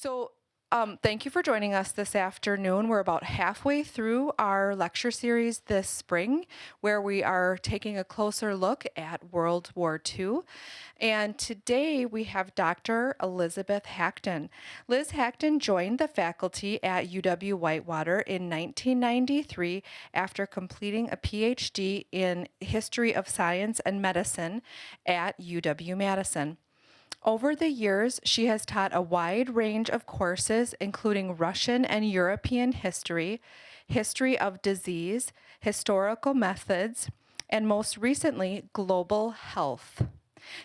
Thank you for joining us this afternoon. We're about halfway through our lecture series this spring, where we are taking a closer look at World War II. And today we have Dr. Elizabeth Hachten. Liz Hachten joined the faculty at UW-Whitewater in 1993 after completing a PhD in History of Science and Medicine at UW-Madison. Over the years, she has taught a wide range of courses, including Russian and European history, history of disease, historical methods, and most recently, global health.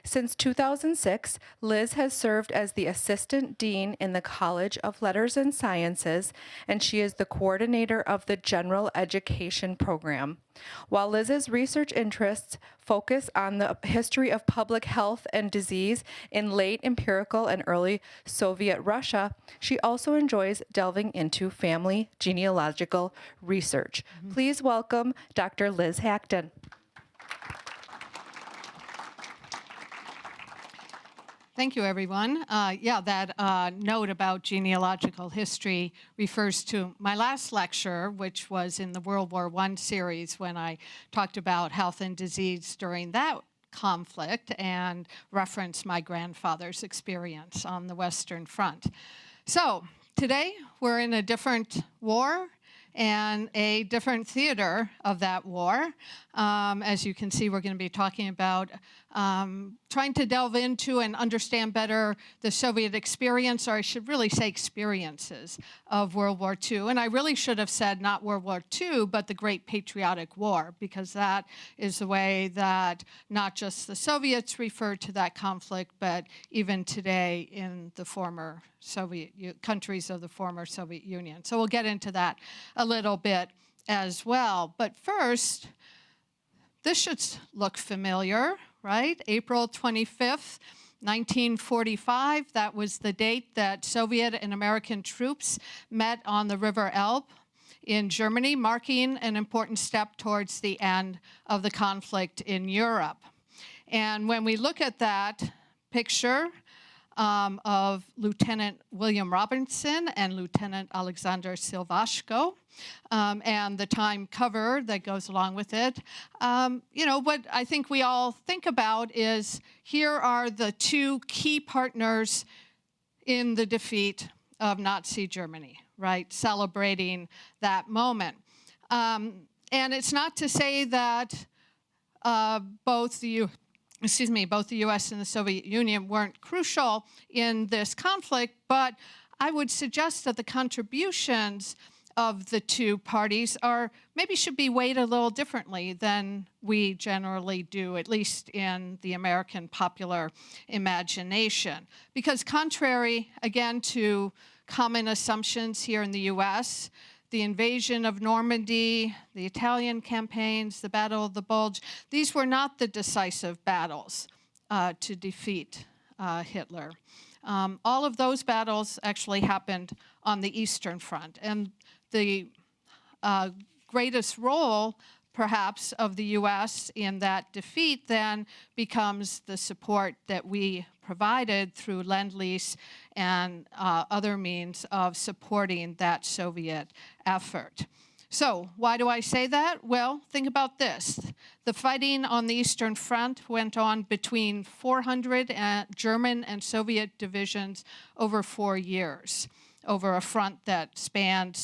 Since 2006, Liz has served as the Assistant Dean in the College of Letters and Sciences, and she is the coordinator of the General Education Program. While Liz's research interests focus on the history of public health and disease in late empirical and early Soviet Russia, she also enjoys delving into family genealogical research. Please welcome Dr. Liz Hachten. Thank you, everyone. That note about genealogical history refers to my last lecture, which was in the World War I series when I talked about health and disease during that conflict and referenced my grandfather's experience on the Western Front. So today we're in a different war and a different theater of that war. As you can see, we're going to be talking about trying to delve into and understand better the Soviet experience, or I should really say experiences, of World War II. And I really should have said not World War II, but the Great Patriotic War, because that is the way that not just the Soviets refer to that conflict, but even today in the former countries of the former Soviet Union. So we'll get into that a little bit as well. But first, this should look familiar, right? April 25th, 1945, that was the date that Soviet and American troops met on the River Elbe in Germany, marking an important step towards the end of the conflict in Europe. And when we look at that picture of Lieutenant William Robinson and Lieutenant Alexander Silvashko, and the time cover that goes along with it, what I think we all think about is here are the two key partners in the defeat of Nazi Germany, right? Celebrating that moment. And it's not to say that both the U.S. and the Soviet Union weren't crucial in this conflict, but I would suggest that the contributions of the two parties should be weighed a little differently than we generally do, at least in the American popular imagination. Because contrary, again, to common assumptions here in the U.S., the invasion of Normandy, the Italian campaigns, the Battle of the Bulge, these were not the decisive battles to defeat Hitler. All of those battles actually happened on the Eastern Front. And the greatest role, perhaps, of the U.S. in that defeat then becomes the support that we provided through Lend-Lease and other means of supporting that Soviet effort. So why do I say that? Well, think about this. The fighting on the Eastern Front went on between 400 German and Soviet divisions over 4 years, over a front that spanned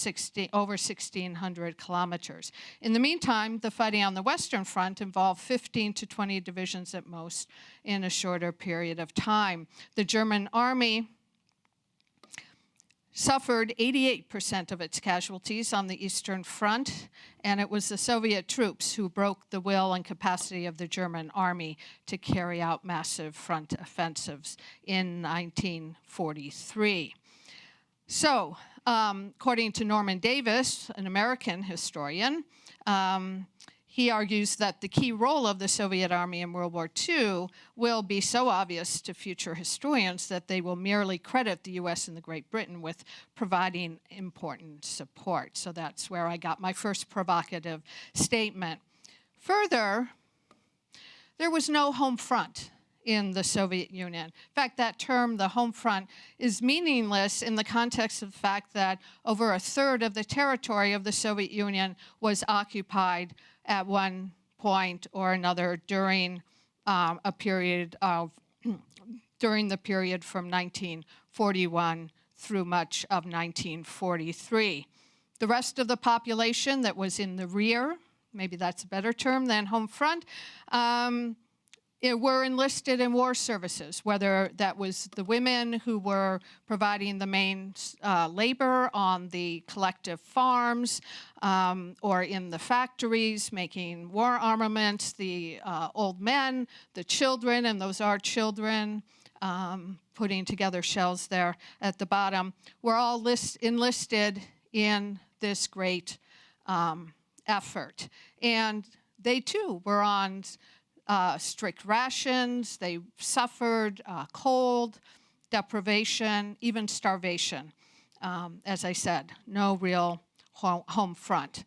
over 1,600 kilometers. In the meantime, the fighting on the Western Front involved 15 to 20 divisions at most in a shorter period of time. The German army suffered 88% of its casualties on the Eastern Front, and it was the Soviet troops who broke the will and capacity of the German army to carry out massive front offensives in 1943. So, according to Norman Davis, an American historian, he argues that the key role of the Soviet army in World War II will be so obvious to future historians that they will merely credit the U.S. and the Great Britain with providing important support. So that's where I got my first provocative statement. Further, there was no home front in the Soviet Union. In fact, that term, the home front, is meaningless in the context of the fact that over a third of the territory of the Soviet Union was occupied at one point or another during a period of, during the period from 1941 through much of 1943. The rest of the population that was in the rear, maybe that's a better term than home front, were enlisted in war services, whether that was the women who were providing the main labor on the collective farms or in the factories making war armaments, the old men, the children, and those are children, putting together shells there at the bottom, were all enlisted in this great effort. And they too were on strict rations. They suffered cold, deprivation, even starvation. As I said, no real home front.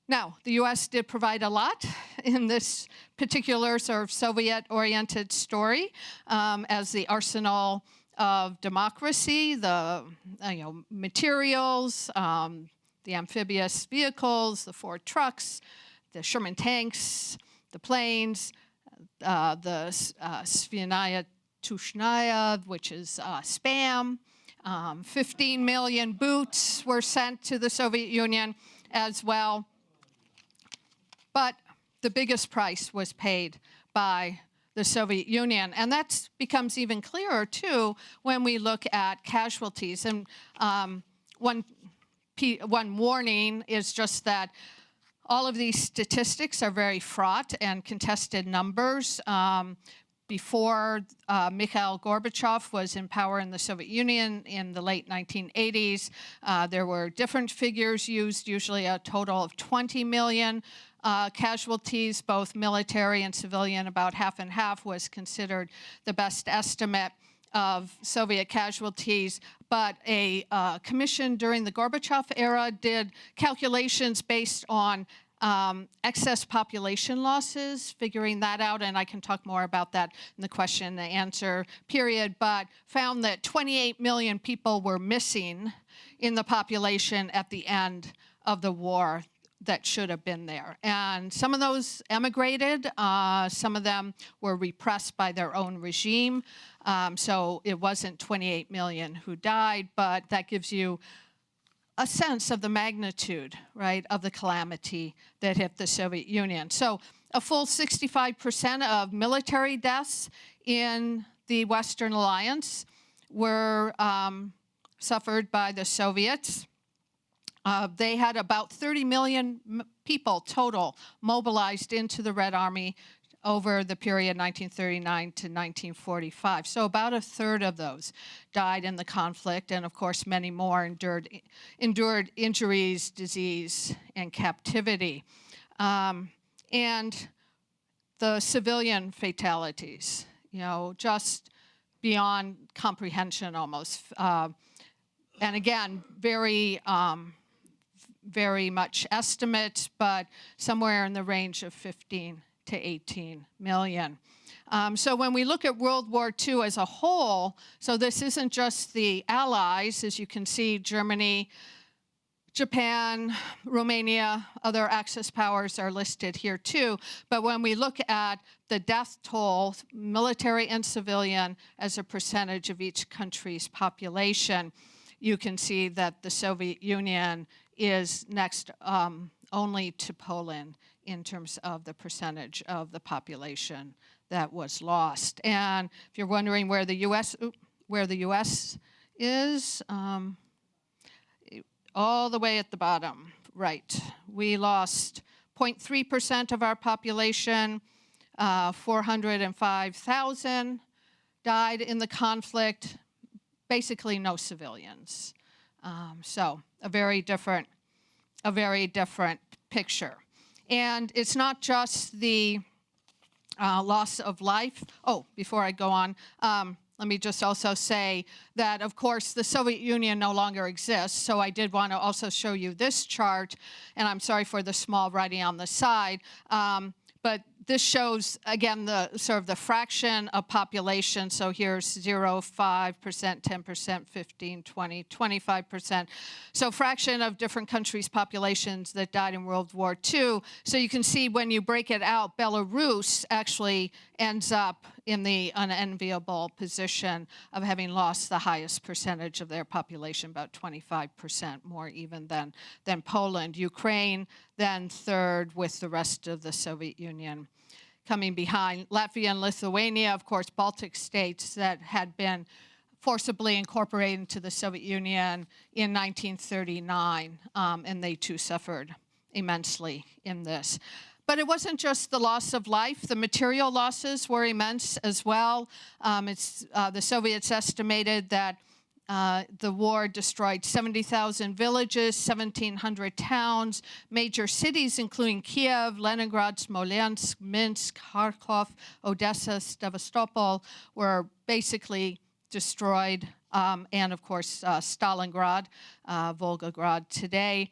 Now, the U.S. did provide a lot in this particular sort of Soviet-oriented story as the arsenal of democracy, the materials, the amphibious vehicles, the Ford trucks, the Sherman tanks, the planes, the Svinaya Tushnaya, which is Spam. 15 million boots were sent to the Soviet Union as well. But the biggest price was paid by the Soviet Union. And that becomes even clearer, too, when we look at casualties. And one warning is just that all of these statistics are very fraught and contested numbers. Before Mikhail Gorbachev was in power in the Soviet Union in the late 1980s, there were different figures used, usually a total of 20 million casualties, both military and civilian. About half and half was considered the best estimate of Soviet casualties, but a commission during the Gorbachev era did calculations based on excess population losses, figuring that out, and I can talk more about that in the question and answer period, but found that 28 million people were missing in the population at the end of the war that should have been there. And some of those emigrated, some of them were repressed by their own regime, so it wasn't 28 million who died, but that gives you a sense of the magnitude, right, of the calamity that hit the Soviet Union. So a full 65% of military deaths in the Western Alliance were suffered by the Soviets. They had about 30 million people total mobilized into the Red Army over the period 1939 to 1945. So about a third of those died in the conflict, and of course many more endured injuries, disease, and captivity. And the civilian fatalities, just beyond comprehension almost. And again, very much estimate, but somewhere in the range of 15 to 18 million. So when we look at World War II as a whole, so this isn't just the Allies, as you can see, Germany, Japan, Romania, other Axis powers are listed here too, but when we look at the death toll, military and civilian, as a percentage of each country's population, you can see that the Soviet Union is next only to Poland in terms of the percentage of the population that was lost. And if you're wondering where the U.S. is, all the way at the bottom, right. We lost 0.3% of our population, 405,000 died in the conflict, basically no civilians. So a very different picture. And it's not just the loss of life. Oh, before I go on, let me just also say that, of course, the Soviet Union no longer exists, so I did want to also show you this chart, and I'm sorry for the small writing on the side, but this shows, again, the sort of the fraction of population. So here's 0, 5%, 10%, 15, 20, 25%. So fraction of different countries' populations that died in World War II. So you can see when you break it out, Belarus actually ends up in the unenviable position of having lost the highest percentage of their population, about 25% more even than Poland. Ukraine then third, with the rest of the Soviet Union coming behind. Latvia and Lithuania, of course, Baltic states that had been forcibly incorporated into the Soviet Union in 1939, and they too suffered immensely in this. But it wasn't just the loss of life. The material losses were immense as well. The Soviets estimated that the war destroyed 70,000 villages, 1,700 towns, major cities including Kiev, Leningrad, Smolensk, Minsk, Kharkov, Odessa, Sevastopol were basically destroyed, and of course Stalingrad, Volgograd today.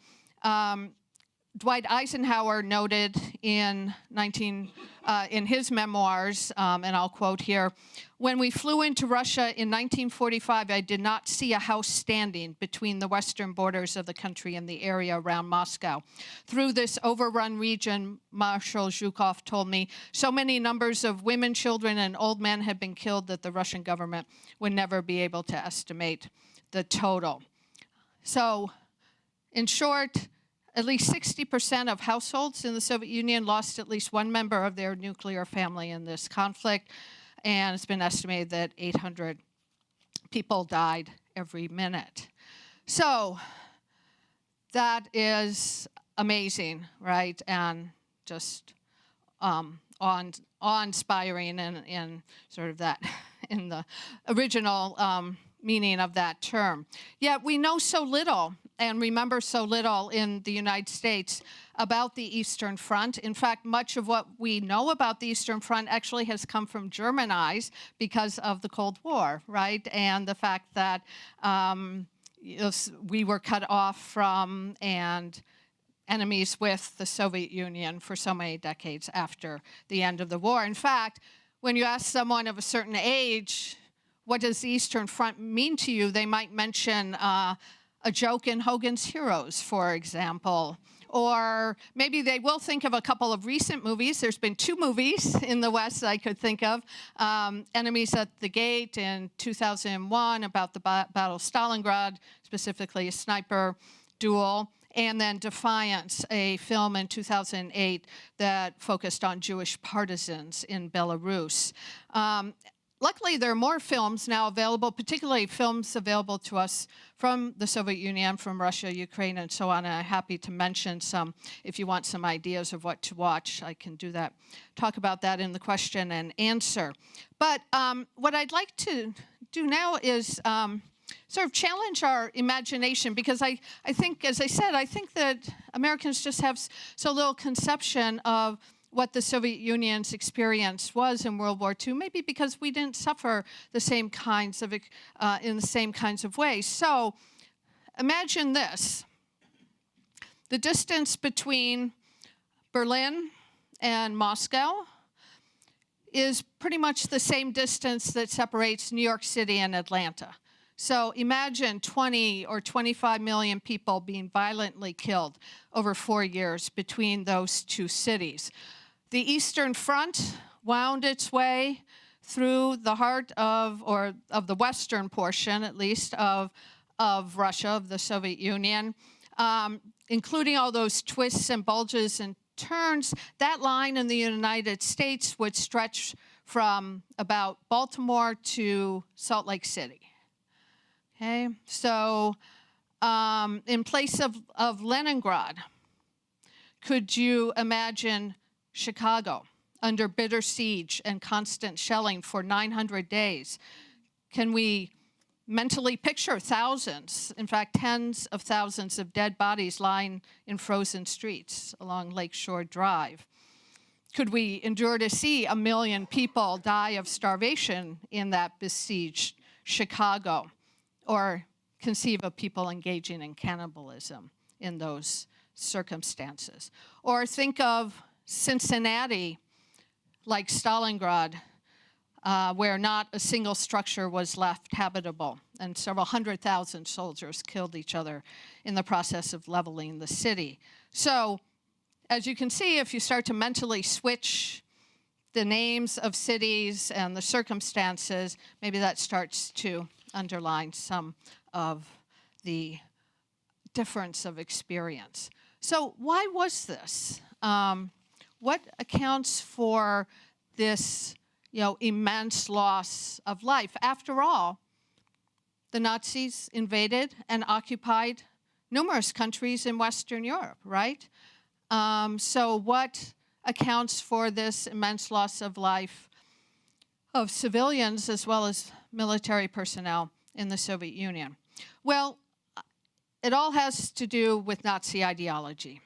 Dwight Eisenhower noted in his memoirs, and I'll quote here, "When we flew into Russia in 1945, I did not see a house standing between the western borders of the country and the area around Moscow. Through this overrun region," Marshal Zhukov told me, "so many numbers of women, children, and old men had been killed that the Russian government would never be able to estimate the total." So, in short, at least 60% of households in the Soviet Union lost at least one member of their nuclear family in this conflict, and it's been estimated that 800 people died every minute. So that is amazing, right? And just awe-inspiring in sort of that, in the original meaning of that term. Yet we know so little and remember so little in the United States about the Eastern Front. In fact, much of what we know about the Eastern Front actually has come from German eyes because of the Cold War, right? And the fact that we were cut off from and enemies with the Soviet Union for so many decades after the end of the war. In fact, when you ask someone of a certain age, what does the Eastern Front mean to you, they might mention a joke in Hogan's Heroes, for example. Or maybe they will think of a couple of recent movies. There's been 2 movies in the West I could think of. Enemies at the Gate in 2001 about the Battle of Stalingrad, specifically a sniper duel. And then Defiance, a film in 2008 that focused on Jewish partisans in Belarus. Luckily, there are more films now available, particularly films available to us from the Soviet Union, from Russia, Ukraine, and so on. And I'm happy to mention some. If you want some ideas of what to watch, I can do that. Talk about that in the question and answer. But what I'd like to do now is sort of challenge our imagination, because I think, as I said, I think that Americans just have so little conception of what the Soviet Union's experience was in World War II, maybe because we didn't suffer the same kinds of, in the same kinds of ways. So imagine this. The distance between Berlin and Moscow is pretty much the same distance that separates New York City and Atlanta. So imagine 20 or 25 million people being violently killed over 4 years between those two cities. The Eastern Front wound its way through the heart of the western portion, at least, of Russia, of the Soviet Union, including all those twists and bulges and turns. That line in the United States would stretch from about Baltimore to Salt Lake City. Okay, so in place of Leningrad, could you imagine Chicago under bitter siege and constant shelling for 900 days? Can we mentally picture thousands, in fact, tens of thousands of dead bodies lying in frozen streets along Lakeshore Drive? Could we endure to see 1 million people die of starvation in that besieged Chicago? Or conceive of people engaging in cannibalism in those circumstances? Or think of Cincinnati like Stalingrad, where not a single structure was left habitable, and several 100,000 soldiers killed each other in the process of leveling the city. So, as you can see, if you start to mentally switch the names of cities and the circumstances, maybe that starts to underline some of the difference of experience. So why was this? What accounts for this, immense loss of life? After all, the Nazis invaded and occupied numerous countries in Western Europe, right? So what accounts for this immense loss of life of civilians as well as military personnel in the Soviet Union? Well, it all has to do with Nazi ideology.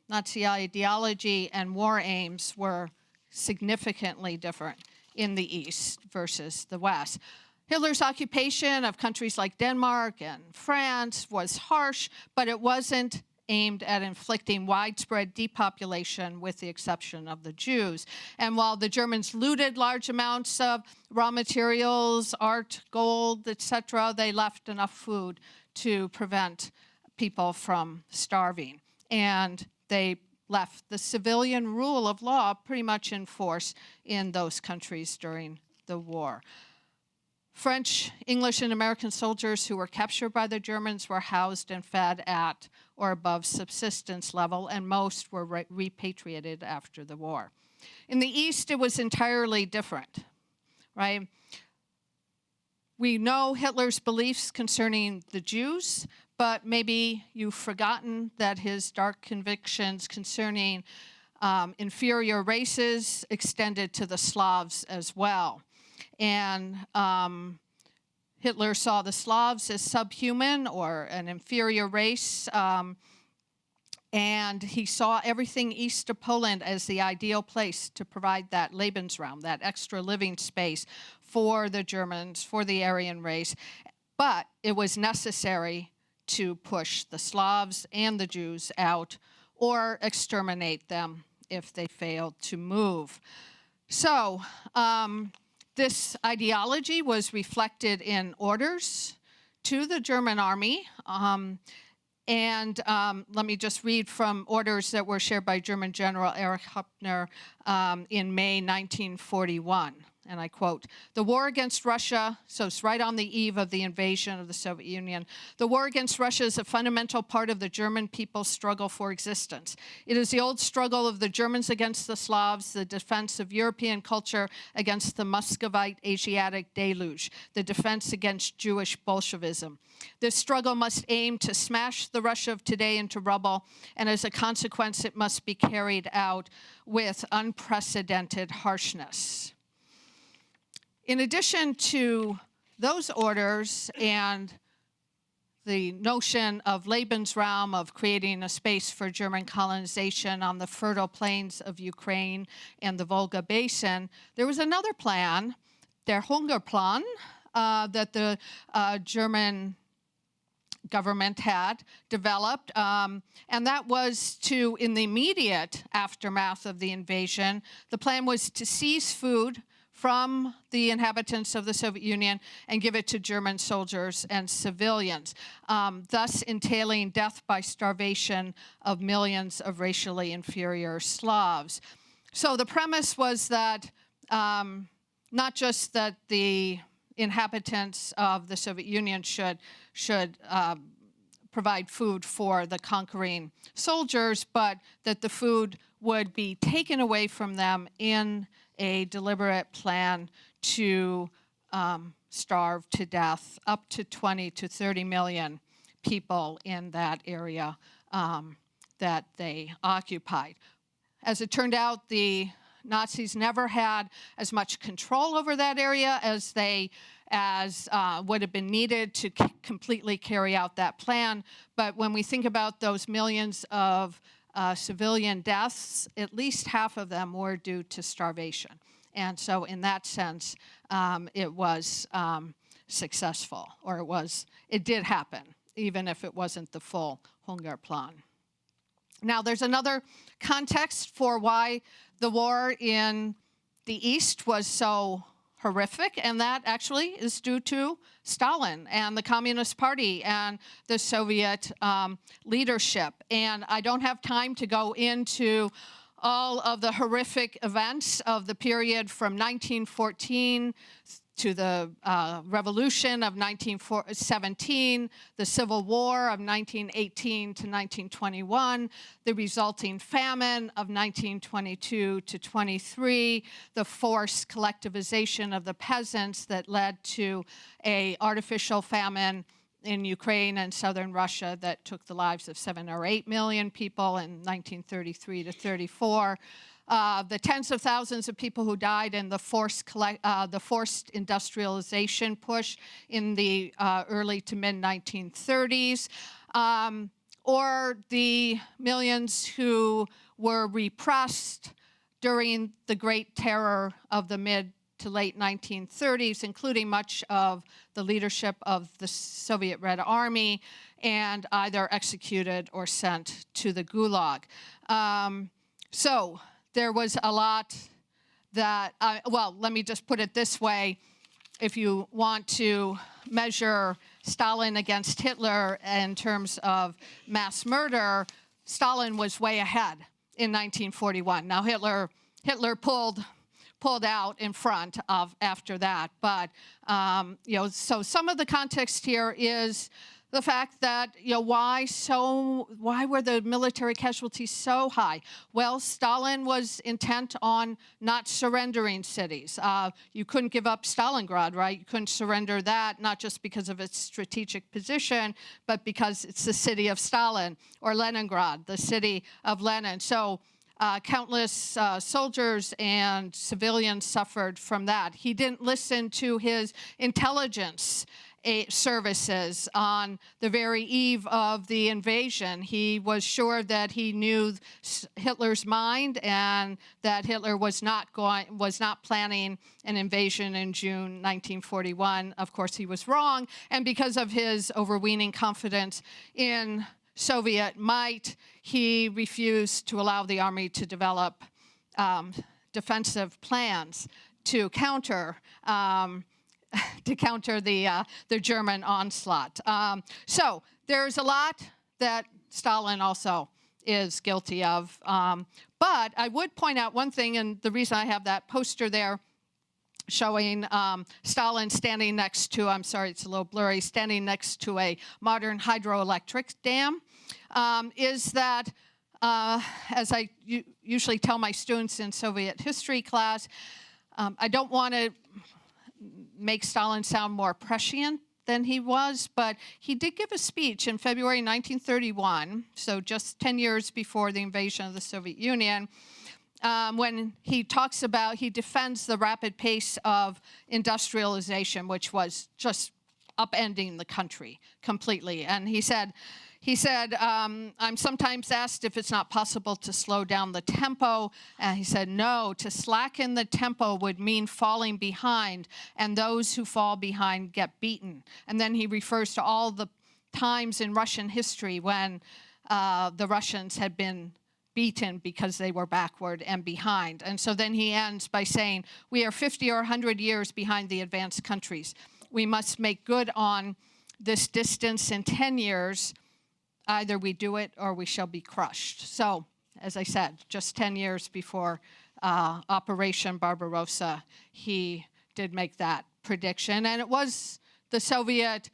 Nazi ideology and war aims were significantly different in the East versus the West. Hitler's occupation of countries like Denmark and France was harsh, but it wasn't aimed at inflicting widespread depopulation with the exception of the Jews. And while the Germans looted large amounts of raw materials, art, gold, etc., they left enough food to prevent people from starving. And they left the civilian rule of law pretty much in force in those countries during the war. French, English, and American soldiers who were captured by the Germans were housed and fed at or above subsistence level, and most were repatriated after the war. In the East, it was entirely different, right? We know Hitler's beliefs concerning the Jews, but maybe you've forgotten that his dark convictions concerning inferior races extended to the Slavs as well. And Hitler saw the Slavs as subhuman or an inferior race, and he saw everything east of Poland as the ideal place to provide that Lebensraum, that extra living space for the Germans, for the Aryan race. But it was necessary to push the Slavs and the Jews out or exterminate them if they failed to move. So this ideology was reflected in orders to the German army. Let me just read from orders that were shared by German General Erich Hachten in May 1941. And I quote, "The war against Russia," so it's right on the eve of the invasion of the Soviet Union, "the war against Russia is a fundamental part of the German people's struggle for existence. It is the old struggle of the Germans against the Slavs, the defense of European culture against the Muscovite Asiatic deluge, the defense against Jewish Bolshevism. This struggle must aim to smash the Russia of today into rubble, and as a consequence, it must be carried out with unprecedented harshness." In addition to those orders and the notion of Lebensraum, of creating a space for German colonization on the fertile plains of Ukraine and the Volga Basin, there was another plan, der Hungerplan, that the German government had developed, and that was to, in the immediate aftermath of the invasion, the plan was to seize food from the inhabitants of the Soviet Union and give it to German soldiers and civilians, thus entailing death by starvation of millions of racially inferior Slavs. So the premise was that not just that the inhabitants of the Soviet Union should provide food for the conquering soldiers, but that the food would be taken away from them in a deliberate plan to starve to death up to 20 to 30 million people in that area that they occupied. As it turned out, the Nazis never had as much control over that area as would have been needed to completely carry out that plan. But when we think about those millions of civilian deaths, at least half of them were due to starvation. And so in that sense, it was successful, or it did happen, even if it wasn't the full Hungerplan. Now, there's another context for why the war in the East was so horrific, and that actually is due to Stalin and the Communist Party and the Soviet leadership. And I don't have time to go into all of the horrific events of the period from 1914 to the revolution of 1917, the Civil War of 1918 to 1921, the resulting famine of 1922 to 23, the forced collectivization of the peasants that led to an artificial famine in Ukraine and southern Russia that took the lives of 7 or 8 million people in 1933 to 34. The tens of thousands of people who died in the forced industrialization push in the early to mid-1930s, or the millions who were repressed during the Great Terror of the mid to late 1930s, including much of the leadership of the Soviet Red Army, and either executed or sent to the Gulag. So there was a lot that, well, let me just put it this way. If you want to measure Stalin against Hitler in terms of mass murder, Stalin was way ahead in 1941. Now Hitler pulled out in front of after that, but so some of the context here is the fact that, why were the military casualties so high? Well, Stalin was intent on not surrendering cities. You couldn't give up Stalingrad, right? You couldn't surrender that, not just because of its strategic position, but because it's the city of Stalin, or Leningrad, the city of Lenin. So countless soldiers and civilians suffered from that. He didn't listen to his intelligence services on the very eve of the invasion. He was sure that he knew Hitler's mind and that Hitler was not planning an invasion in June 1941. Of course, he was wrong, and because of his overweening confidence in Soviet might, he refused to allow the army to develop defensive plans to counter the German onslaught. So there's a lot that Stalin also is guilty of. But I would point out one thing, and the reason I have that poster there showing Stalin standing next to, I'm sorry, it's a little blurry, standing next to a modern hydroelectric dam, is that, as I usually tell my students in Soviet history class, I don't want to make Stalin sound more prescient than he was, but he did give a speech in February 1931, so just 10 years before the invasion of the Soviet Union, when he defends the rapid pace of industrialization, which was just upending the country completely. And he said, I'm sometimes asked if it's not possible to slow down the tempo. And he said, no, to slacken the tempo would mean falling behind, and those who fall behind get beaten. And then he refers to all the times in Russian history when the Russians had been beaten because they were backward and behind. And so then he ends by saying, we are 50 or 100 years behind the advanced countries. We must make good on this distance in 10 years. Either we do it or we shall be crushed. So, as I said, just 10 years before Operation Barbarossa, he did make that prediction. And it was the Soviet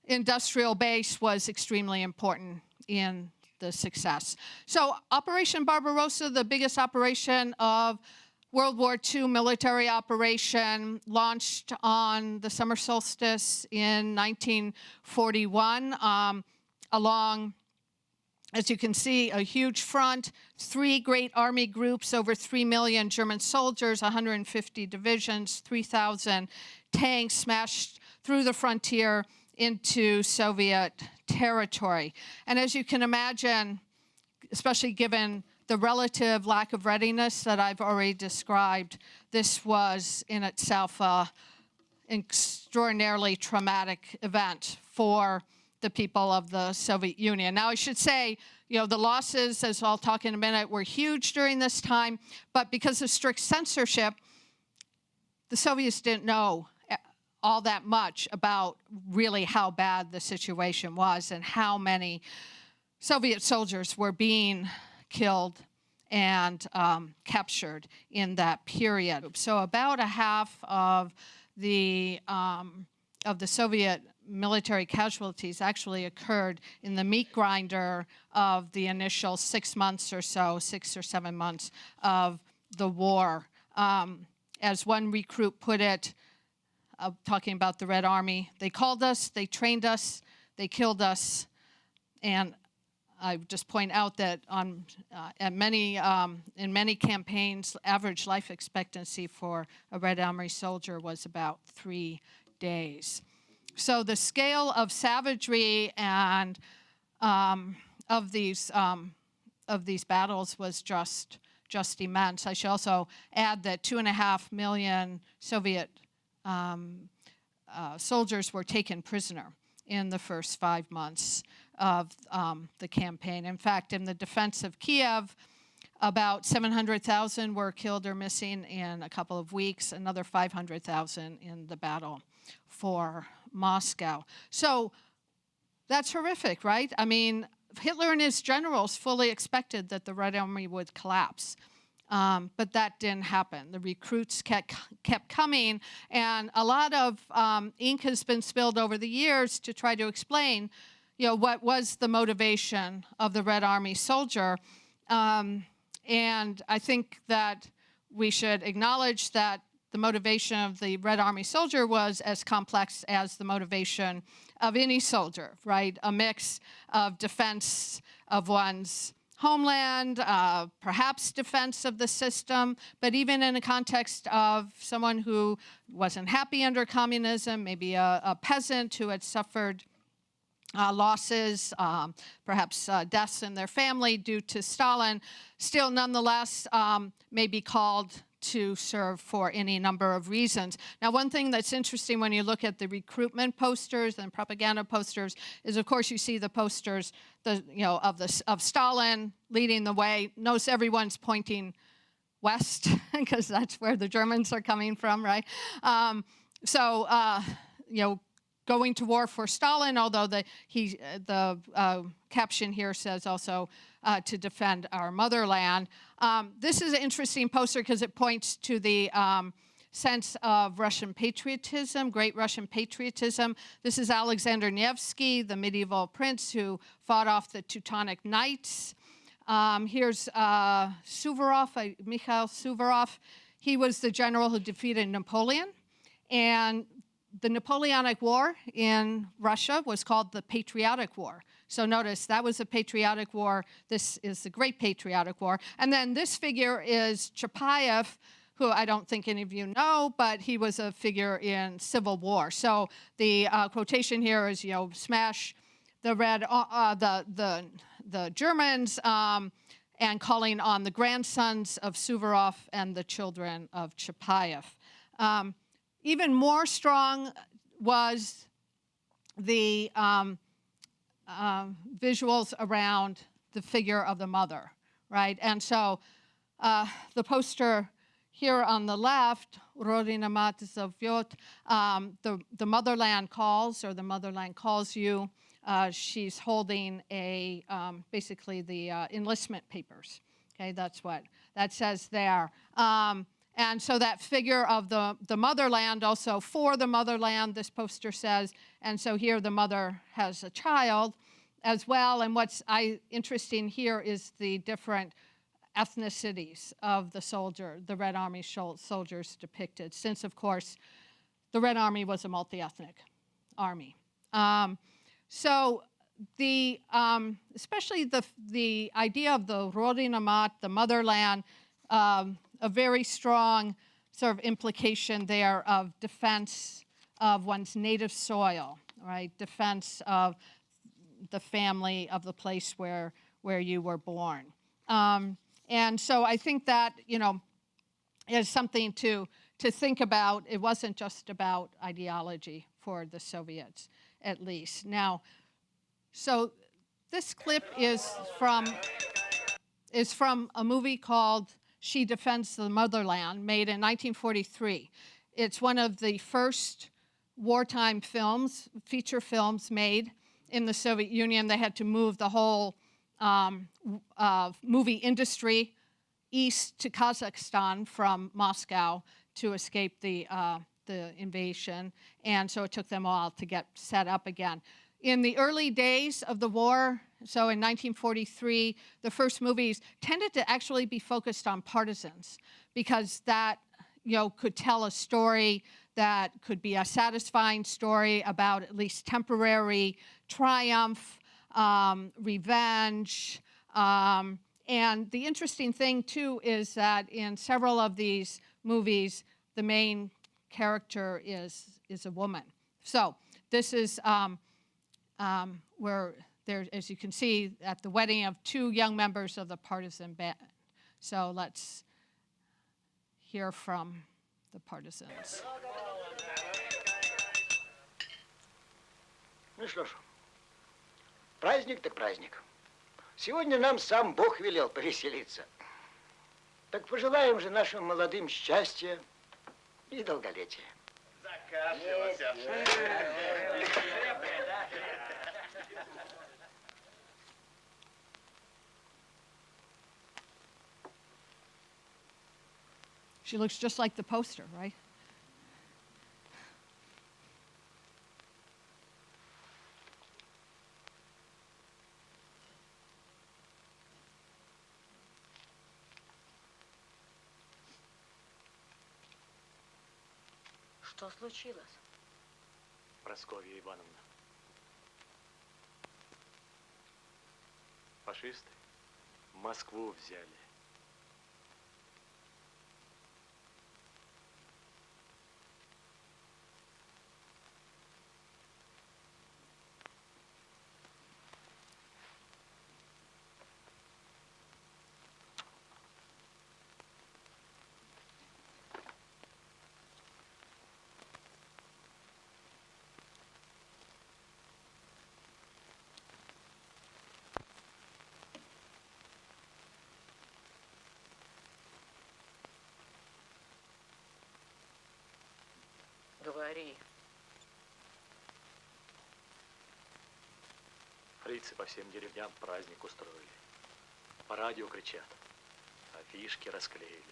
industrial base was extremely important in the success. So Operation Barbarossa, the biggest operation of World War II military operation, launched on the summer solstice in 1941 along, as you can see, a huge front, 3 great army groups, over 3 million German soldiers, 150 divisions, 3,000 tanks smashed through the frontier into Soviet territory. And as you can imagine, especially given the relative lack of readiness that I've already described, this was in itself an extraordinarily traumatic event for the people of the Soviet Union. Now, I should say, the losses, as I'll talk in a minute, were huge during this time, but because of strict censorship, the Soviets didn't know all that much about really how bad the situation was and how many Soviet soldiers were being killed and captured in that period. So about a half of the Soviet military casualties actually occurred in the meat grinder of the initial 6 months or so, 6 or 7 months of the war. As one recruit put it, talking about the Red Army, they called us, they trained us, they killed us. And I just point out that in many campaigns, average life expectancy for a Red Army soldier was about 3 days. So the scale of savagery and of these battles was just immense. I should also add that 2.5 million Soviet soldiers were taken prisoner in the first 5 months of the campaign. In fact, in the defense of Kiev, about 700,000 were killed or missing in a couple of weeks, another 500,000 in the battle for Moscow. So that's horrific, right? I mean, Hitler and his generals fully expected that the Red Army would collapse. But that didn't happen. The recruits kept coming, and a lot of ink has been spilled over the years to try to explain, what was the motivation of the Red Army soldier. And I think that we should acknowledge that the motivation of the Red Army soldier was as complex as the motivation of any soldier, right? A mix of defense of one's homeland, perhaps defense of the system, but even in the context of someone who wasn't happy under communism, maybe a peasant who had suffered losses, perhaps deaths in their family due to Stalin, still nonetheless may be called to serve for any number of reasons. Now, one thing that's interesting when you look at the recruitment posters and propaganda posters is, of course, you see the posters, of Stalin leading the way. Notice everyone's pointing west because that's where the Germans are coming from, right? Going to war for Stalin, although the caption here says also to defend our motherland. This is an interesting poster because it points to the sense of Russian patriotism, great Russian patriotism. This is Alexander Nevsky, the medieval prince who fought off the Teutonic Knights. Here's Suvorov, Mikhail Suvorov. He was the general who defeated Napoleon. And the Napoleonic War in Russia was called the Patriotic War. So notice that was a patriotic war. This is the Great Patriotic War. And then this figure is Chapayev, who I don't think any of you know, but he was a figure in Civil War. So the quotation here is, smash the the Germans and calling on the grandsons of Suvorov and the children of Chapayev. Even more strong was the visuals around the figure of the mother, right? And so the poster here on the left, Rodina Mat Zovет, the motherland calls, or the motherland calls you. She's holding basically the enlistment papers. Okay, that's what that says there. And so that figure of the motherland, also for the motherland, this poster says. And so here the mother has a child as well. And what's interesting here is the different ethnicities of the Red Army soldiers depicted, since, of course, the Red Army was a multi-ethnic army. So especially the idea of the Rodina Mat, the motherland, a very strong sort of implication there of defense of one's native soil, right? Defense of the family, of the place where you were born. And so I think that, is something to think about. It wasn't just about ideology for the Soviets, at least. Now, so this clip is from a movie called She Defends the Motherland, made in 1943. It's one of the first wartime films, feature films made in the Soviet Union. They had to move the whole movie industry east to Kazakhstan from Moscow to escape the invasion, and so it took them a while to get set up again. In the early days of the war, so in 1943, the first movies tended to actually be focused on partisans, because that, could tell a story that could be a satisfying story about at least temporary triumph, revenge. And the interesting thing, too, is that in several of these movies, the main character is a woman. So this is where there, as you can see, at the wedding of two young members of the partisan band. So let's hear from the partisans. Ну что ж, праздник так праздник. Сегодня нам сам Бог велел повеселиться. Так пожелаем же нашим молодым счастья и долголетия. Закашлялся. She looks just like the poster, right? Что случилось? Прасковья Ивановна. Фашисты Москву взяли. Говори. Фрицы по всем деревням праздник устроили. По радио кричат. Афишки расклеили.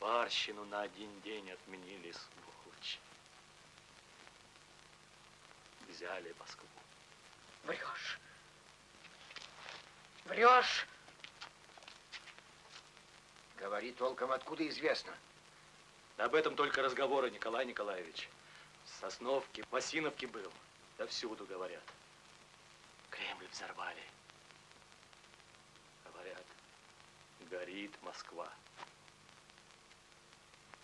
Барщину на один день отменили, сволочи. Взяли Москву. Врешь. Врешь. Говори толком, откуда известно. Да об этом только разговоры, Николай Николаевич. В Сосновке, в Осиновке был. Да всюду говорят. Кремль взорвали. Говорят, горит Москва.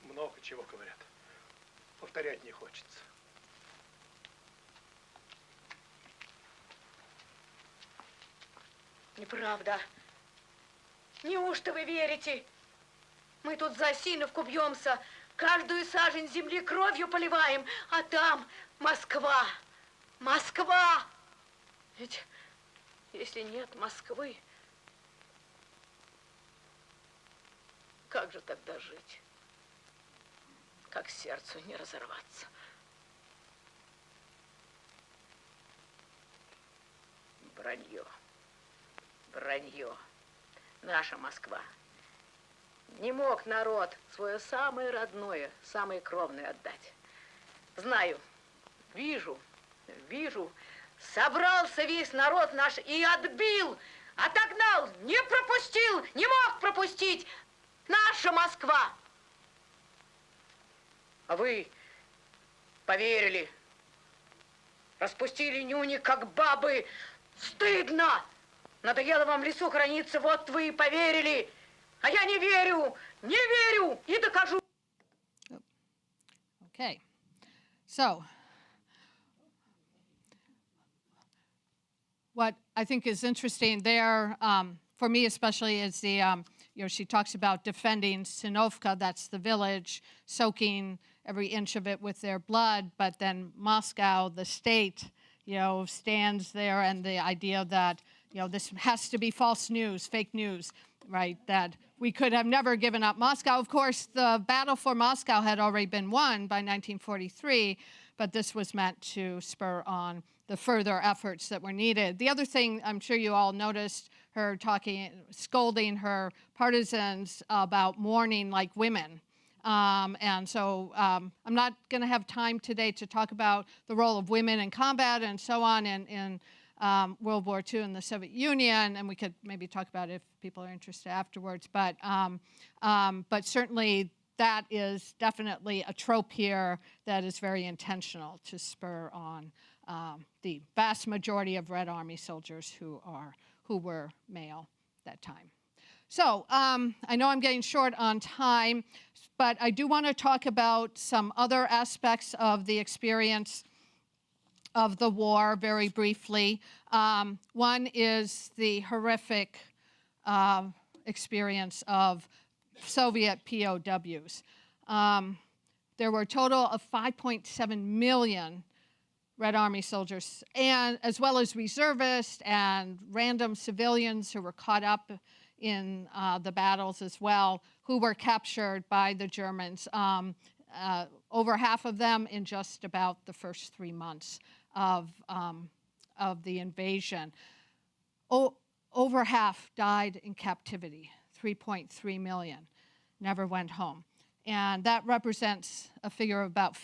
Много чего говорят. Повторять не хочется. Неправда. Неужто вы верите? Мы тут за Осиновку бьемся, каждую сажень земли кровью поливаем, а там Москва. Москва! Ведь если нет Москвы, как же тогда жить? Как сердцу не разорваться? Вранье. Вранье. Наша Москва. Не мог народ свое самое родное, самое кровное отдать. Знаю, вижу, собрался весь народ наш и отбил, отогнал, не пропустил, не мог пропустить. Наша Москва. А вы поверили, распустили нюни, как бабы. Стыдно! Надоело вам в лесу храниться, вот вы и поверили. А я не верю и докажу. Okay, so what I think is interesting there, for me especially, is the, she talks about defending Sinovka, that's the village, soaking every inch of it with their blood, but then Moscow, the state, stands there, and the idea that, this has to be false news, fake news, right, that we could have never given up Moscow. Of course, the battle for Moscow had already been won by 1943, but this was meant to spur on the further efforts that were needed. The other thing, I'm sure you all noticed her scolding her partisans about mourning like women. And so I'm not going to have time today to talk about the role of women in combat and so on in World War II in the Soviet Union, and we could maybe talk about it if people are interested afterwards. But certainly that is definitely a trope here that is very intentional to spur on the vast majority of Red Army soldiers who were male at that time. So I know I'm getting short on time, but I do want to talk about some other aspects of the experience of the war very briefly. One is the horrific experience of Soviet POWs. There were a total of 5.7 million Red Army soldiers, and as well as reservists and random civilians who were caught up in the battles as well, who were captured by the Germans. Over half of them in just about the first 3 months of the invasion. Over half died in captivity, 3.3 million, never went home. And that represents a figure of about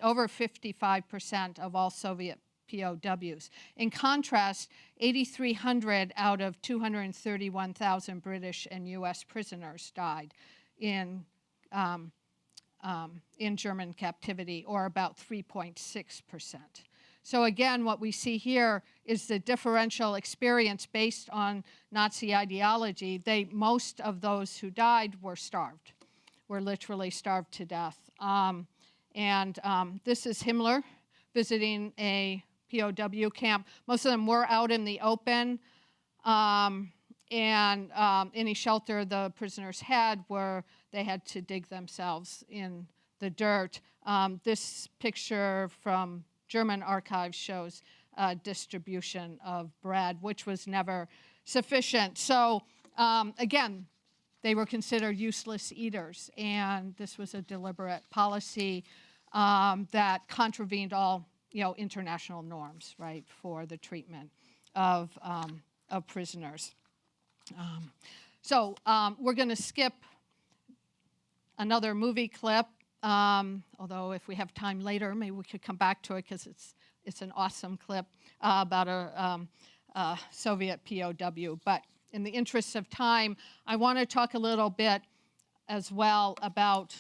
over 55% of all Soviet POWs. In contrast, 8,300 out of 231,000 British and US prisoners died in German captivity, or about 3.6%. So again, what we see here is the differential experience based on Nazi ideology. Most of those who died were starved, were literally starved to death. This is Himmler visiting a POW camp. Most of them were out in the open, any shelter the prisoners had they had to dig themselves in the dirt. This picture from German archives shows distribution of bread, which was never sufficient. So again, they were considered useless eaters, and this was a deliberate policy that contravened all international norms, right, for the treatment of prisoners. We're going to skip another movie clip, although if we have time later, maybe we could come back to it because it's an awesome clip about a Soviet POW. But in the interest of time, I want to talk a little bit as well about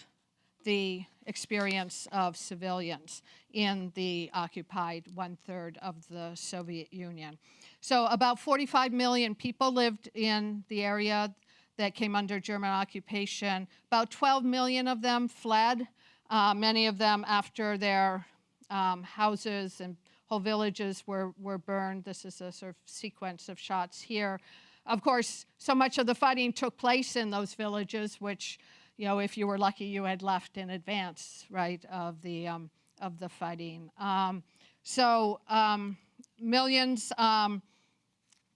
the experience of civilians in the occupied 1/3 of the Soviet Union. So about 45 million people lived in the area that came under German occupation. About 12 million of them fled, many of them after their houses and whole villages were burned. This is a sort of sequence of shots here. Of course, so much of the fighting took place in those villages, which, if you were lucky, you had left in advance, right, of the fighting. Millions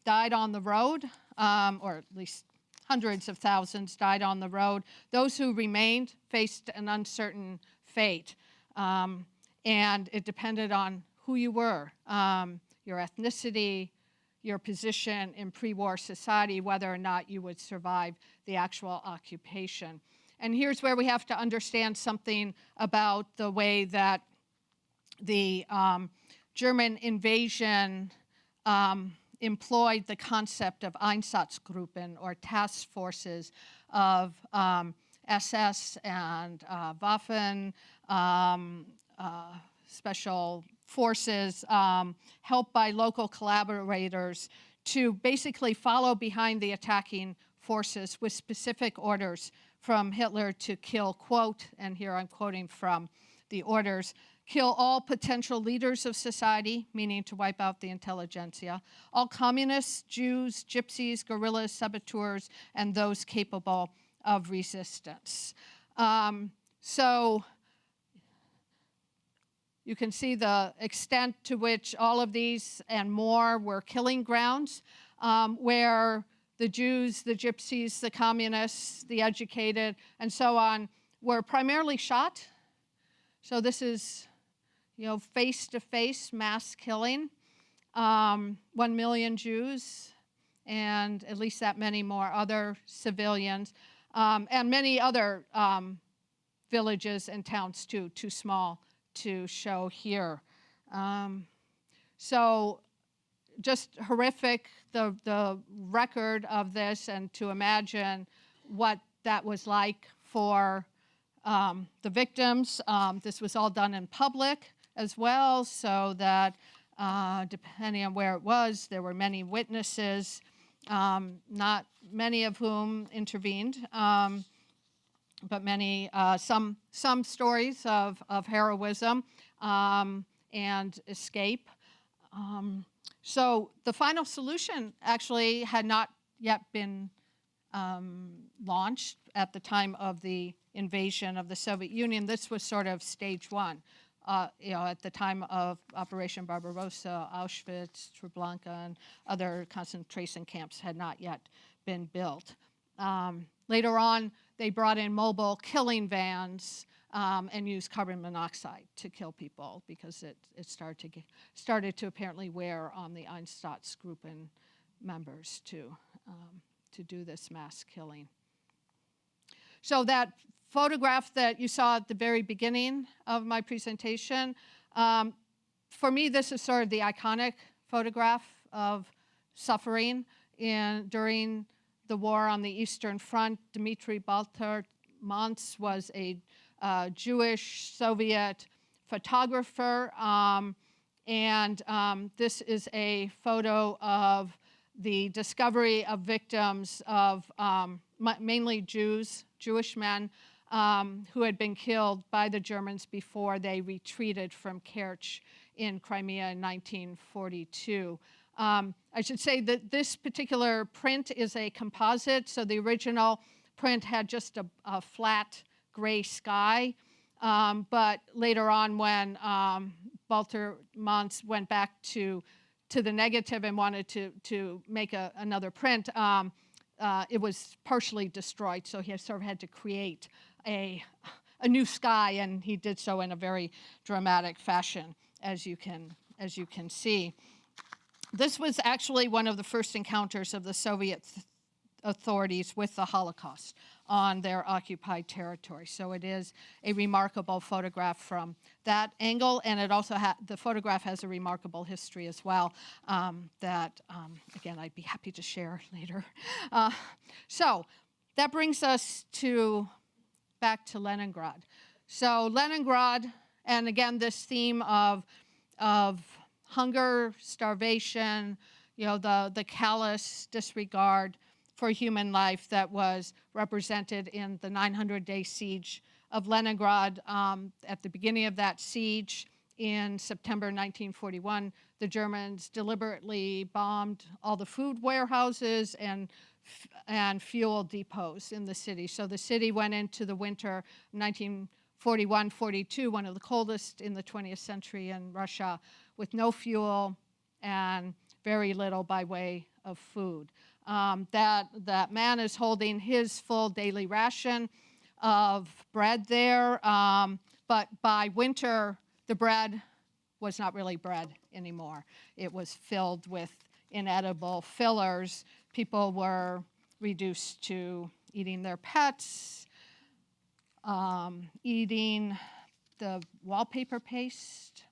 died on the road, or at least hundreds of thousands died on the road. Those who remained faced an uncertain fate, and it depended on who you were, your ethnicity, your position in pre-war society, whether or not you would survive the actual occupation. And here's where we have to understand something about the way that the German invasion employed the concept of Einsatzgruppen, or task forces of SS and Waffen, special forces, helped by local collaborators to basically follow behind the attacking forces with specific orders from Hitler to kill, quote, and here I'm quoting from the orders, kill all potential leaders of society, meaning to wipe out the intelligentsia, all communists, Jews, gypsies, guerrillas, saboteurs, and those capable of resistance. So you can see the extent to which all of these and more were killing grounds, where the Jews, the gypsies, the communists, the educated, and so on, were primarily shot. So this is, face-to-face mass killing. 1 million Jews, and at least that many more other civilians, and many other villages and towns too small to show here. So just horrific, the record of this, and to imagine what that was like for the victims. This was all done in public as well, so that depending on where it was, there were many witnesses, not many of whom intervened, but many, some stories of heroism and escape. So the final solution actually had not yet been launched at the time of the invasion of the Soviet Union. This was sort of stage one. At the time of Operation Barbarossa, Auschwitz, Treblinka, and other concentration camps had not yet been built. Later on, they brought in mobile killing vans and used carbon monoxide to kill people because it started to apparently wear on the Einsatzgruppen members to do this mass killing. So that photograph that you saw at the very beginning of my presentation, for me, this is sort of the iconic photograph of suffering during the war on the Eastern Front. Dmitry Baltar-Mons was a Jewish Soviet photographer, and this is a photo of the discovery of victims of mainly Jewish men who had been killed by the Germans before they retreated from Kerch in Crimea in 1942. I should say that this particular print is a composite, so the original print had just a flat gray sky, but later on when Baltar-Mons went back to the negative and wanted to make another print, it was partially destroyed, so he sort of had to create a new sky, and he did so in a very dramatic fashion, as you can see. This was actually one of the first encounters of the Soviet authorities with the Holocaust on their occupied territory. So it is a remarkable photograph from that angle, and it also the photograph has a remarkable history as well that, again, I'd be happy to share later. So that brings us back to Leningrad. So Leningrad, and again, this theme of hunger, starvation, the callous disregard for human life that was represented in the 900-day siege of Leningrad. At the beginning of that siege in September 1941, the Germans deliberately bombed all the food warehouses and fuel depots in the city. So the city went into the winter 1941-42, one of the coldest in the 20th century in Russia, with no fuel and very little by way of food. That man is holding his full daily ration of bread there, but by winter, the bread was not really bread anymore. It was filled with inedible fillers. People were reduced to eating their pets, eating the wallpaper paste,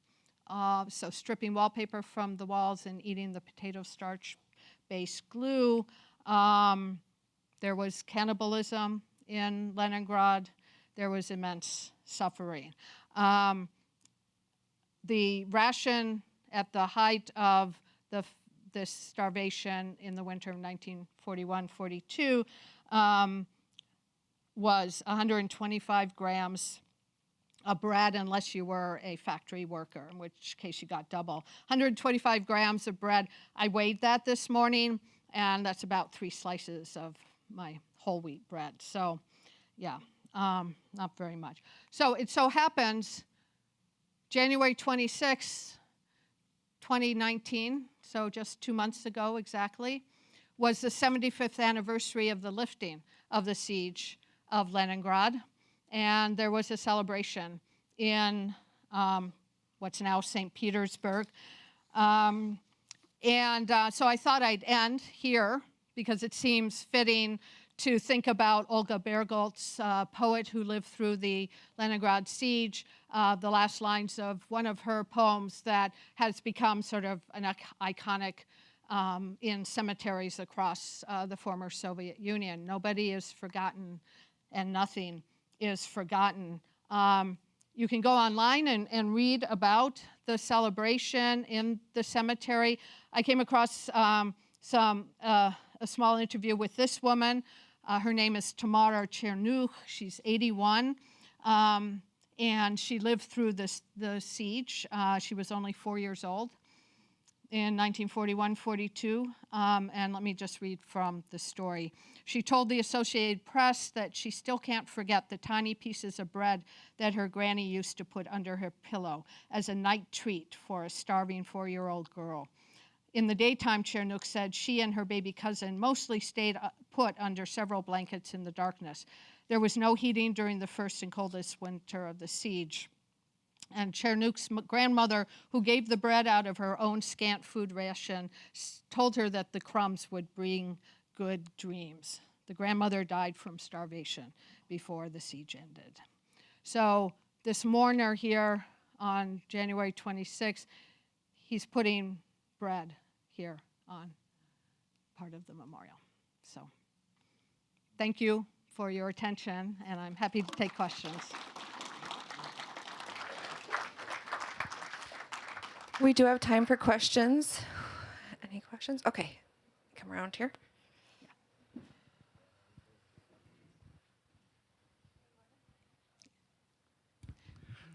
so stripping wallpaper from the walls and eating the potato starch-based glue. There was cannibalism in Leningrad. There was immense suffering. The ration at the height of this starvation in the winter of 1941-42 was 125 grams of bread, unless you were a factory worker, in which case you got double. 125 grams of bread. I weighed that this morning, and that's about 3 slices of my whole wheat bread. So, yeah, not very much. So it so happens, January 26, 2019, so just 2 months ago exactly, was the 75th anniversary of the lifting of the siege of Leningrad. And there was a celebration in what's now St. Petersburg. So I thought I'd end here because it seems fitting to think about Olga Bergolt's poet who lived through the Leningrad siege, the last lines of one of her poems that has become sort of an iconic in cemeteries across the former Soviet Union. Nobody is forgotten and nothing is forgotten. You can go online and read about the celebration in the cemetery. I came across a small interview with this woman. Her name is Tamara Chernukh. She's 81, and she lived through the siege. She was only 4 years old in 1941-42, and let me just read from the story. She told the Associated Press that she still can't forget the tiny pieces of bread that her granny used to put under her pillow as a night treat for a starving 4-year-old girl. In the daytime, Chernukh said, she and her baby cousin mostly stayed put under several blankets in the darkness. There was no heating during the first and coldest winter of the siege. And Chernukh's grandmother, who gave the bread out of her own scant food ration, told her that the crumbs would bring good dreams. The grandmother died from starvation before the siege ended. So this mourner here on January 26th, he's putting bread here on part of the memorial. So thank you for your attention, and I'm happy to take questions. We do have time for questions. Any questions? Okay, come around here.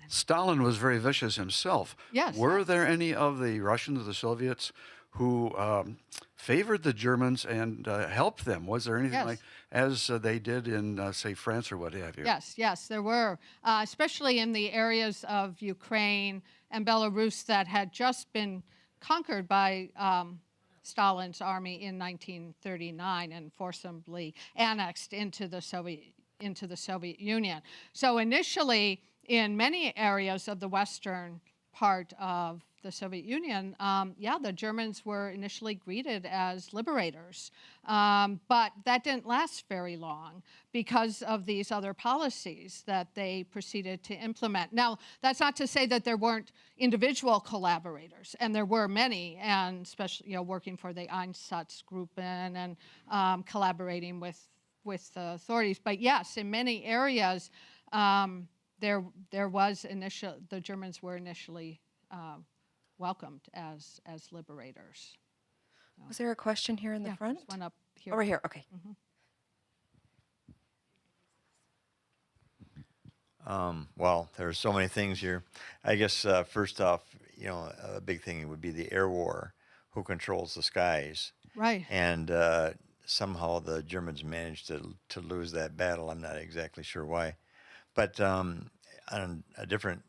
Stalin was very vicious himself. Yes. Were there any of the Russians or the Soviets who favored the Germans and helped them? Was there anything Yes. like, as they did in, say, France or what have you? Yes, there were, especially in the areas of Ukraine and Belarus that had just been conquered by Stalin's army in 1939 and forcibly annexed into the Soviet Union. So initially, in many areas of the western part of the Soviet Union, the Germans were initially greeted as liberators. But that didn't last very long because of these other policies that they proceeded to implement. Now, that's not to say that there weren't individual collaborators, and there were many, and especially working for the Einsatzgruppen and collaborating with the authorities. But yes, in many areas, there was the Germans were initially welcomed as liberators. Was there a question here in the front? There's one up here. Over here, okay. Well, there are so many things here. I guess first off, a big thing would be the air war. Who controls the skies? Right. And somehow the Germans managed to lose that battle. I'm not exactly sure why. But on a different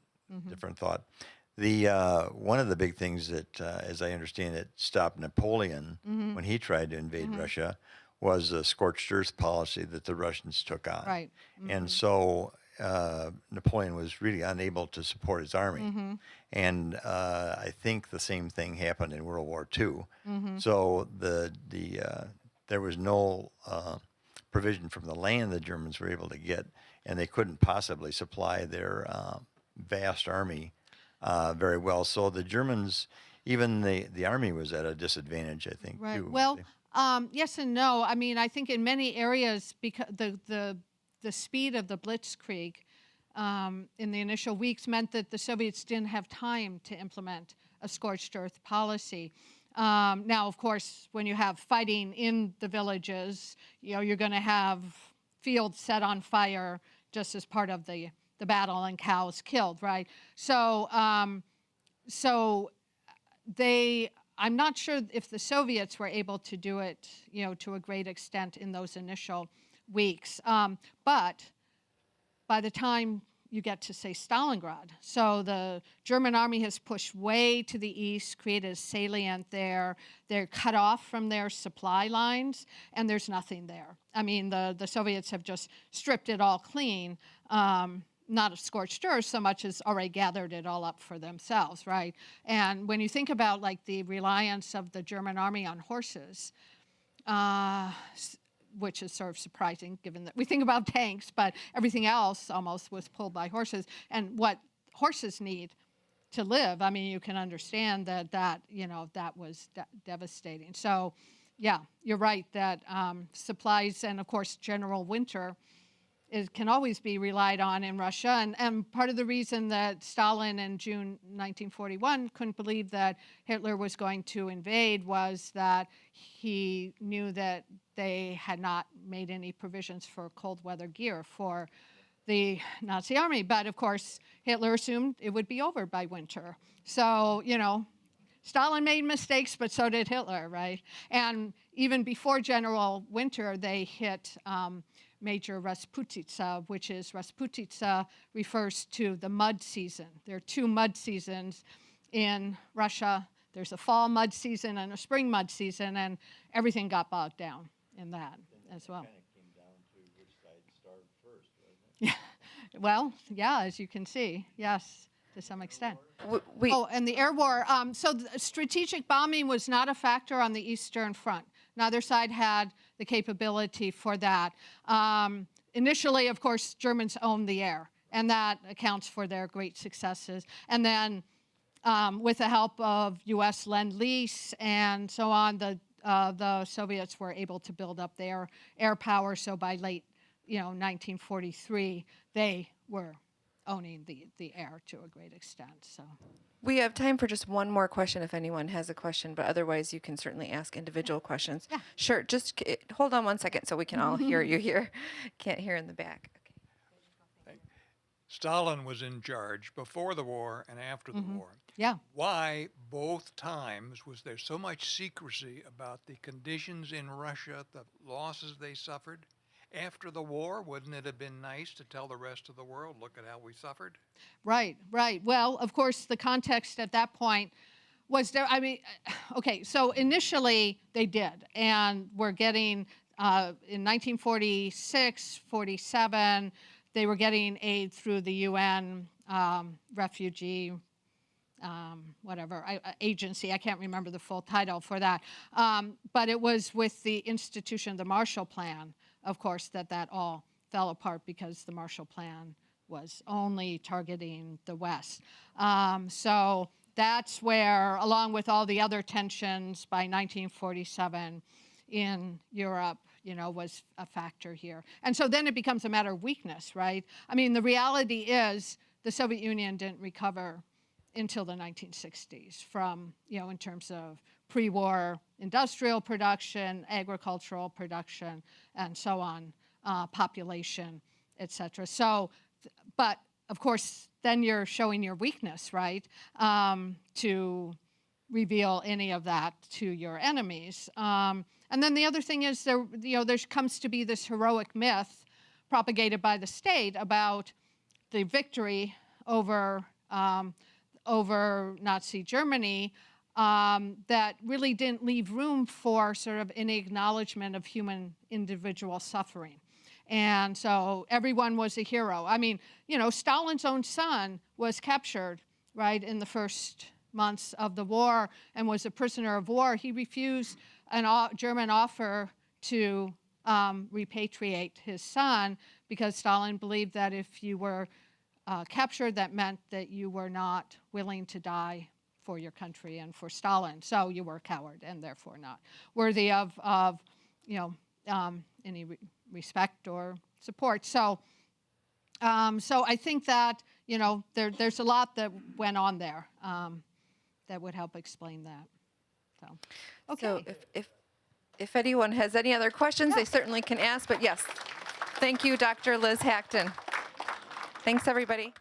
thought, the one of the big things that, as I understand it, stopped Napoleon when he tried to invade Russia was the scorched earth policy that the Russians took on. Right. And so Napoleon was really unable to support his army. And I think the same thing happened in World War II. So there was no provision from the land the Germans were able to get, and they couldn't possibly supply their vast army very well. So the Germans, even the army was at a disadvantage, I think, Right. too. Well, yes and no. I mean, I think in many areas, because the speed of the blitzkrieg in the initial weeks meant that the Soviets didn't have time to implement a scorched earth policy. Now, of course, when you have fighting in the villages, you're going to have fields set on fire just as part of the battle and cows killed, right? So, I'm not sure if the Soviets were able to do it, to a great extent in those initial weeks. But by the time, you get to, say, Stalingrad. So the German army has pushed way to the east, created a salient there. They're cut off from their supply lines, and there's nothing there. I mean, the Soviets have just stripped it all clean. Not a scorched earth so much as already gathered it all up for themselves, right? And when you think about like the reliance of the German army on horses, which is sort of surprising given that we think about tanks, but everything else almost was pulled by horses. And what horses need to live, I mean, you can understand that was devastating. So, yeah, you're right that supplies and, of course, general winter can always be relied on in Russia. And part of the reason that Stalin in June 1941 couldn't believe that Hitler was going to invade was that he knew that they had not made any provisions for cold weather gear for the Nazi army. But of course, Hitler assumed it would be over by winter. So, Stalin made mistakes, but so did Hitler, right? And even before General Winter, they hit Major Rasputitsa, which is Rasputitsa refers to the mud season. There are two mud seasons in Russia. There's a fall mud season and a spring mud season, and everything got bogged down in that as well. Kind of came down to which side starved first, wasn't it? Yeah. Well, yeah, as you can see, yes, to some extent. We, And the air war. So the strategic bombing was not a factor on the Eastern Front. Neither side had the capability for that. Initially, of course, Germans owned the air, and that accounts for their great successes. And then with the help of U.S. Lend-Lease and so on, the Soviets were able to build up their air power. So by late 1943, they were owning the air to a great extent. So. we have time for just one more question if anyone has a question, but otherwise you can certainly ask individual questions. Yeah. Sure, just hold on one second so we can all hear you here. Can't hear in the back. Okay. Stalin was in charge before the war and after the war. Yeah. Why both times was there so much secrecy about the conditions in Russia, the losses they suffered? After the war, wouldn't it have been nice to tell the rest of the world, look at how we suffered? Right. Well, of course, the context at that point was there. I mean, okay, so initially they did, and we're getting, in 1946, 47, they were getting aid through the UN refugee agency. I can't remember the full title for that. But it was with the institution of the Marshall Plan, of course, that all fell apart because the Marshall Plan was only targeting the West. So that's where, along with all the other tensions by 1947 in Europe, was a factor here. And so then it becomes a matter of weakness, right? I mean, the reality is the Soviet Union didn't recover until the 1960s from, in terms of pre-war industrial production, agricultural production, and so on, population, et cetera. So, but of course, then you're showing your weakness, right, to reveal any of that to your enemies. And then the other thing is there comes to be this heroic myth propagated by the state about the victory over Nazi Germany that really didn't leave room for sort of any acknowledgement of human individual suffering. And so everyone was a hero. I mean, Stalin's own son was captured, right, in the first months of the war and was a prisoner of war. He refused a German offer to repatriate his son because Stalin believed that if you were captured, that meant that you were not willing to die for your country and for Stalin. So you were a coward and therefore not worthy of any respect or support. So I think that there's a lot that went on there that would help explain that. So okay. So if anyone has any other questions, they certainly can ask. But yes, thank you, Dr. Liz Hachten. Thanks, everybody.